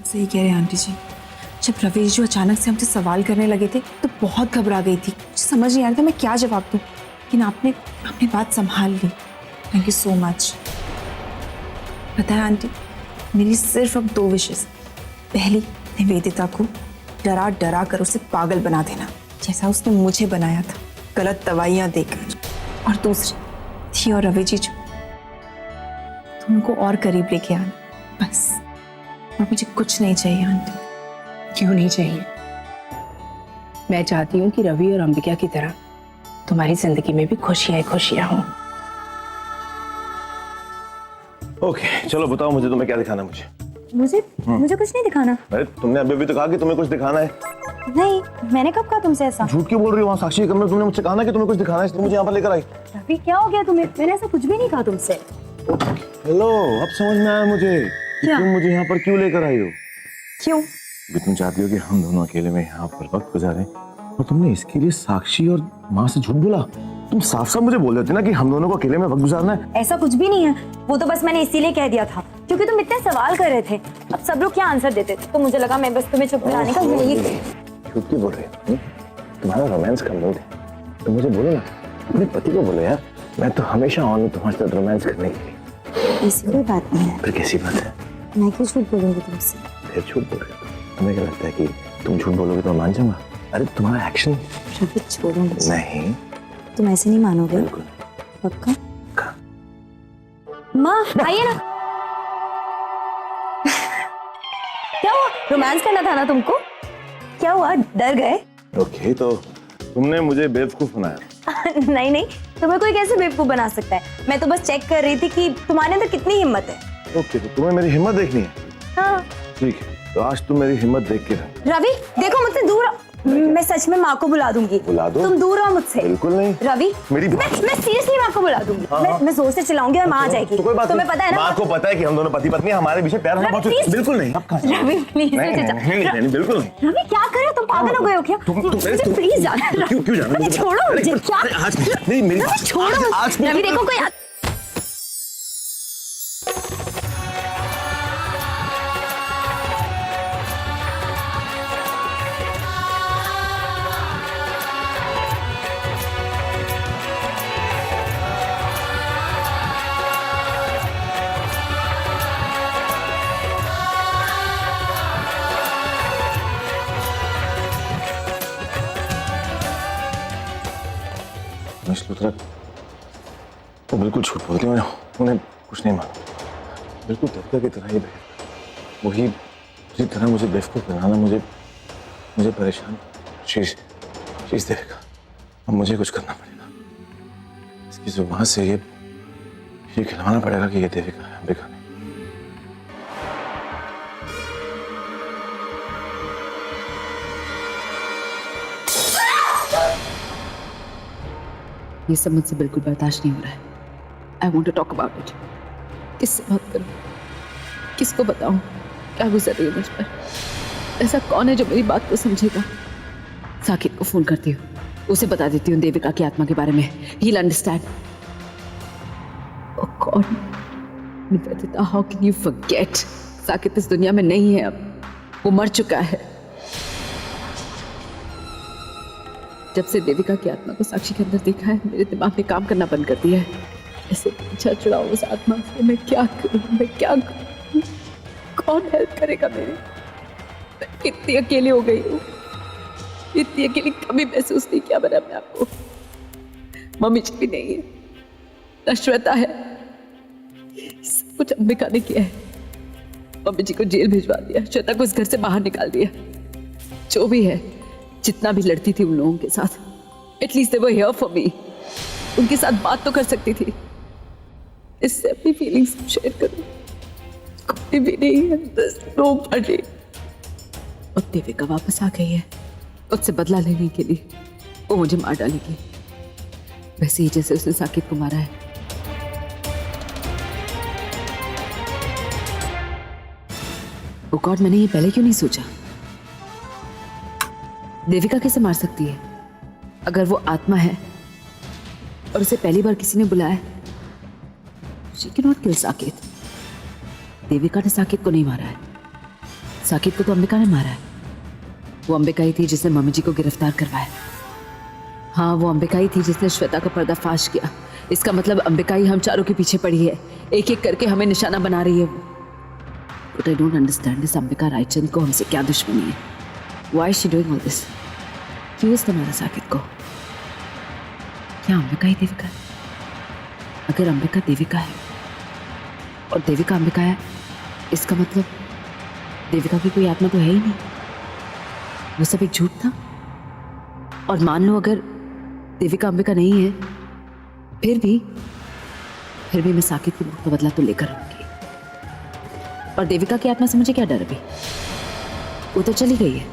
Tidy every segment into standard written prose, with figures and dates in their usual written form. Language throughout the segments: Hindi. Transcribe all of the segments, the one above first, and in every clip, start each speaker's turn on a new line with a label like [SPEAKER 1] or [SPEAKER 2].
[SPEAKER 1] सही कह रहे हैं आंटी जी। जब रवि जो अचानक से हमसे सवाल करने लगे थे तो बहुत घबरा गई थी, मुझे समझ नहीं आ रहा था मैं क्या जवाब दूं, लेकिन आपने बात संभाल ली। Thank you so much. पता है आंटी, मेरी सिर्फ अब 2 विशेस। पहली, निवेदिता को डरा डरा कर उसे पागल बना देना, जैसा उसने मुझे बनाया था, गलत दवाइयां देकर। और दूसरी, थी और रवि जी जो, तुमको और करीब लेके आना, बस। और मुझे कुछ नहीं चाहिए आंटी।
[SPEAKER 2] क्यों नहीं चाहिए? मैं चाहती हूँ कि रवि और अंबिका की तरह तुम्हारी जिंदगी में भी खुशियां खुशियां हों।
[SPEAKER 3] ओके, चलो बताओ मुझे, तुम्हें क्या दिखाना है?
[SPEAKER 4] मुझे कुछ नहीं दिखाना।
[SPEAKER 3] अरे तुमने अभी तो कहा कि तुम्हें कुछ दिखाना है।
[SPEAKER 4] नहीं, मैंने कब कहा तुमसे ऐसा?
[SPEAKER 3] झूठ क्यों बोल रही हो? वहाँ साक्षी के कमरे में तुमने मुझसे कहा ना कि तुम्हें कुछ दिखाना है, इसलिए मुझे यहाँ पर लेकर आई।
[SPEAKER 4] रवि क्या हो गया तुम्हें? मैंने ऐसा कुछ भी नहीं कहा तुमसे।
[SPEAKER 3] हेलो, अब समझ में आया मुझे कि तुम मुझे यहाँ पर क्यों लेकर आई हो।
[SPEAKER 4] क्यों?
[SPEAKER 3] तुम चाहती हो कि हम दोनों अकेले में यहाँ पर वक्त गुजारें, और तुमने इसके लिए साक्षी और माँ से झूठ बोला। तुम साफ साफ मुझे बोल देती ना कि हम दोनों को अकेले में वक्त गुजारना है।
[SPEAKER 4] ऐसा कुछ भी नहीं है, वो तो बस मैंने इसीलिए कह दिया था क्योंकि तुम इतने सवाल कर रहे थे। अब सब लोग क्या आंसर देते थे, तो मुझे लगा मैं बस तुम्हें चुप कराने का यही।
[SPEAKER 3] झूठ क्यों बोल रहे हो? तुम्हारा रोमांस का मूड है तो मुझे बोलो ना, अपने पति को बोलो यार। मैं तो हमेशा ऑन हूँ तुम्हारे साथ रोमांस करने के लिए।
[SPEAKER 4] ऐसी कोई बात नहीं है।
[SPEAKER 3] फिर कैसी बात है?
[SPEAKER 4] मैं क्यों झूठ बोलूंगी तुमसे?
[SPEAKER 3] फिर झूठ बोल रहे हो? तुम्हें क्या लगता है कि तुम झूठ बोलोगे तो मैं मान जाऊंगा? अरे तुम्हारा एक्शन।
[SPEAKER 4] रवि छोड़ो मुझे।
[SPEAKER 3] नहीं,
[SPEAKER 4] तुम ऐसे नहीं मानोगे?
[SPEAKER 3] बिल्कुल
[SPEAKER 4] पक्का?
[SPEAKER 3] पक्का।
[SPEAKER 4] माँ आइए ना। क्या हुआ? रोमांस करना था ना तुमको? क्या हुआ, डर गए?
[SPEAKER 3] ओके, तो तुमने मुझे बेवकूफ बनाया।
[SPEAKER 4] नहीं नहीं, तुम्हें कोई कैसे बेवकूफ बना सकता है? मैं तो बस चेक कर रही थी कि तुम्हारे अंदर कितनी हिम्मत है।
[SPEAKER 3] ओके, तो तुम्हें मेरी हिम्मत देखनी है?
[SPEAKER 4] हाँ।
[SPEAKER 3] ठीक है, तो आज तुम मेरी हिम्मत देख के रहो।
[SPEAKER 4] रवि देखो मुझसे दूर रहो। मैं सच में माँ को बुला दूंगी।
[SPEAKER 3] बुला दो।
[SPEAKER 4] तुम दूर रहो मुझसे।
[SPEAKER 3] बिल्कुल नहीं।
[SPEAKER 4] रवि
[SPEAKER 3] मेरी
[SPEAKER 4] मैं सीरियसली माँ को बुला दूंगी।
[SPEAKER 3] हाँ।
[SPEAKER 4] मैं जोर से चिल्लाऊंगी और माँ आ जाएगी।
[SPEAKER 3] तो कोई बात
[SPEAKER 4] तुम्हें पता है ना?
[SPEAKER 3] माँ को पता है कि हम दोनों पति पत्नी, हमारे बीच में प्यार होना बहुत। बिल्कुल नहीं।
[SPEAKER 4] रवि प्लीज
[SPEAKER 3] नहीं, बिल्कुल नहीं।
[SPEAKER 4] रवि क्या कर रहे हो तुम? पागल हो गए हो क्या? प्लीज जाना।
[SPEAKER 3] क्यों जाना?
[SPEAKER 4] छोड़ो मुझे। क्या?
[SPEAKER 3] आज नहीं, मेरी
[SPEAKER 4] छोड़ो। रवि देखो कोई
[SPEAKER 3] वो बिल्कुल झूठ बोलती है, उन्हें कुछ नहीं मालूम। बिल्कुल देविका की तरह ही वही उसी तरह मुझे बेवकूफ बनाना, मुझे परेशान। शीश देविका, अब मुझे कुछ करना पड़ेगा। इसकी जुबान से ये खिलवाना पड़ेगा कि ये देविका है, अंबिका नहीं।
[SPEAKER 2] ये सब मुझसे बिल्कुल बर्दाश्त नहीं हो रहा है। I want to talk about it. किससे बात करूं? किसको बताऊं क्या गुजर रही है मुझ पर? ऐसा कौन है जो मेरी बात को समझेगा? साकिब को फोन करती हूँ, उसे बता देती हूँ देविका की आत्मा के बारे में। He will understand. Oh god, Nivedita, how can you forget? Saqib इस दुनिया में नहीं है अब, वो मर चुका है। जब से देविका की आत्मा को साक्षी के अंदर देखा है, मेरे दिमाग ने काम करना बंद कर दिया है। ऐसे पीछा छुड़ाओ उस आत्मा से। मैं क्या करूं? कौन हेल्प करेगा मेरी? मैं इतनी अकेली हो गई हूँ। इतनी अकेली कभी महसूस नहीं किया मैंने अपने आप को। मम्मी जी भी नहीं है, न श्वेता है। सब कुछ अंबिका ने किया है। मम्मी जी को जेल भिजवा दिया, श्वेता को इस घर से बाहर निकाल दिया। जो भी है, जितना भी लड़ती थी उन लोगों के साथ, at least they were here for me. उनके साथ बात तो कर सकती थी, इससे अपनी फीलिंग्स शेयर करूं। कोई भी नहीं है, बस नोबडी। अब देविका वापस आ गई है उससे बदला लेने के लिए। वो मुझे मार डालेगी, वैसे ही जैसे उसने साकिब को मारा है। ओ गॉड, मैंने ये पहले क्यों नहीं सोचा? देविका कैसे मार सकती है? अगर वो आत्मा है और उसे पहली बार किसी ने बुलाया है, she cannot kill Saqib. Devika ने साकिब को नहीं मारा है, साकिब को तो अंबिका ने मारा है। वो अंबिका ही थी जिसने मम्मी जी को गिरफ्तार करवाया। हाँ, वो अंबिका ही थी जिसने श्वेता का पर्दाफाश किया। इसका मतलब अंबिका ही हम चारों के पीछे पड़ी है, एक एक करके हमें निशाना बना रही है वो। बट आई डोंट अंडरस्टैंड इस अंबिका रायचंद को हमसे क्या दुश्मनी है? Why is she doing all this? क्यों इसने मारा साकिब को? क्या अंबिका ही देविका है? अगर अंबिका देविका है और देविका अंबिका है, इसका मतलब देविका की कोई आत्मा तो है ही नहीं। वो सब एक झूठ था। और मान लो अगर देविका अंबिका नहीं है, फिर भी मैं साकिब की मौत का बदला तो लेकर रहूंगी। और देविका की आत्मा से मुझे क्या डर अभी? वो तो चली गई है।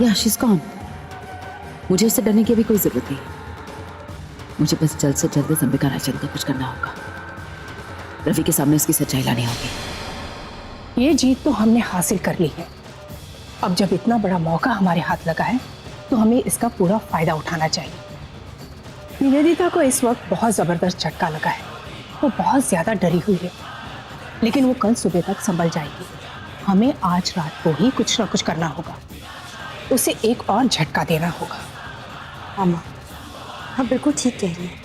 [SPEAKER 2] या शी इज गॉन। मुझे उससे डरने की अभी कोई जरूरत नहीं। मुझे बस जल्द से जल्द इस अंबिका रायचंद का कुछ करना होगा। रवि के सामने उसकी सच्चाई लानी होगी।
[SPEAKER 5] ये जीत तो हमने हासिल कर ली है। अब जब इतना बड़ा मौका हमारे हाथ लगा है तो हमें इसका पूरा फायदा उठाना चाहिए। निवेदिता को इस वक्त बहुत जबरदस्त झटका लगा है। वो बहुत ज्यादा डरी हुई है, लेकिन वो कल सुबह तक संभल जाएगी। हमें आज रात को ही कुछ ना कुछ करना होगा, उसे एक और झटका देना होगा।
[SPEAKER 4] हाँ माँ, हाँ बिल्कुल ठीक कह रही है।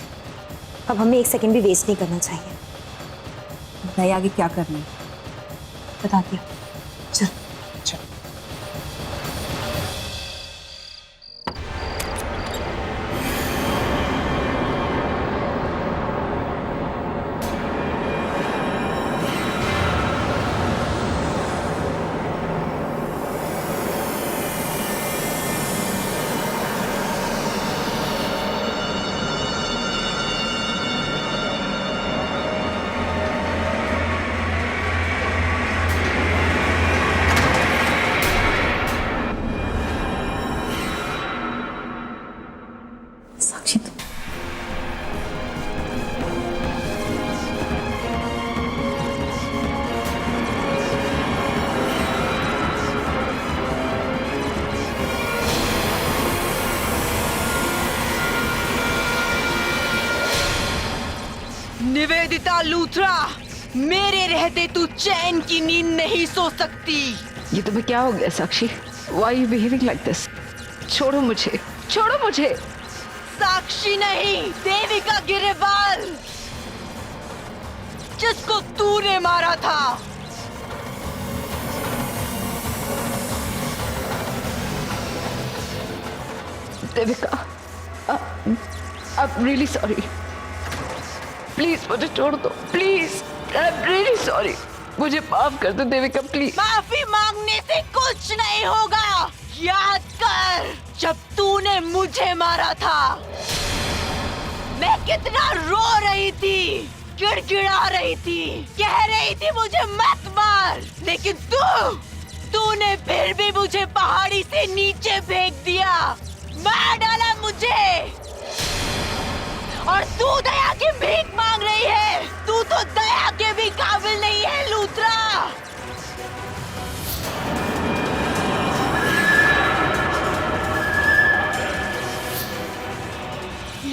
[SPEAKER 4] अब हमें एक सेकंड भी वेस्ट नहीं करना चाहिए।
[SPEAKER 1] बताइए आगे क्या करना है?
[SPEAKER 4] बताती हूँ। चल
[SPEAKER 5] चलो।
[SPEAKER 1] साक्षी तो
[SPEAKER 6] निवेदिता लूथरा, मेरे रहते तू चैन की नींद नहीं सो सकती।
[SPEAKER 2] ये तुम्हें क्या हो गया Sakshi? Why you behaving like this? छोड़ो मुझे, छोड़ो मुझे।
[SPEAKER 6] साक्षी नहीं, देविका गिरेवाल, जिसको तूने मारा था।
[SPEAKER 2] Devika, I'm really sorry. Please मुझे छोड़ दो, प्लीज। I'm really sorry. मुझे माफ कर दो देविका, प्लीज।
[SPEAKER 6] माफी मांगने से कुछ नहीं होगा। याद कर, जब तूने मुझे मारा था, मैं कितना रो रही थी, गिड़गिड़ा रही थी, कह रही थी मुझे मत मार, लेकिन तूने फिर भी मुझे पहाड़ी से नीचे फेंक दिया, मार डाला मुझे। और तू दया की भीख मांग रही है। तू तो दया के भी काबिल नहीं है लूथरा।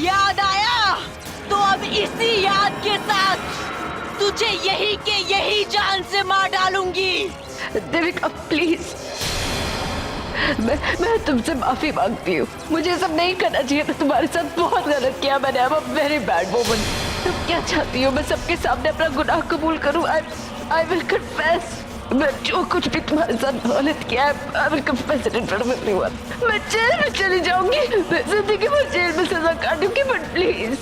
[SPEAKER 6] याद आया? तो अब इसी याद के साथ तुझे यही के यही जान से मार डालूंगी।
[SPEAKER 2] देविका प्लीज, मैं तुमसे माफी मांगती हूँ। मुझे सब नहीं करना चाहिए था। तुम्हारे साथ बहुत गलत किया मैंने। I am a very bad woman. तुम क्या चाहती हो? मैं सबके सामने अपना गुनाह कबूल करूँ? I will confess. मैं जो कुछ भी तुम्हारे साथ गलत किया है, I will confess it in front of everyone. मैं जेल में चली जाऊंगी, मैं जिंदगी भर जेल में सजा काटूंगी, बट प्लीज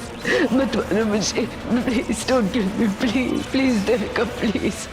[SPEAKER 2] मत मारो मुझे। Please don't kill me, please please Devika please.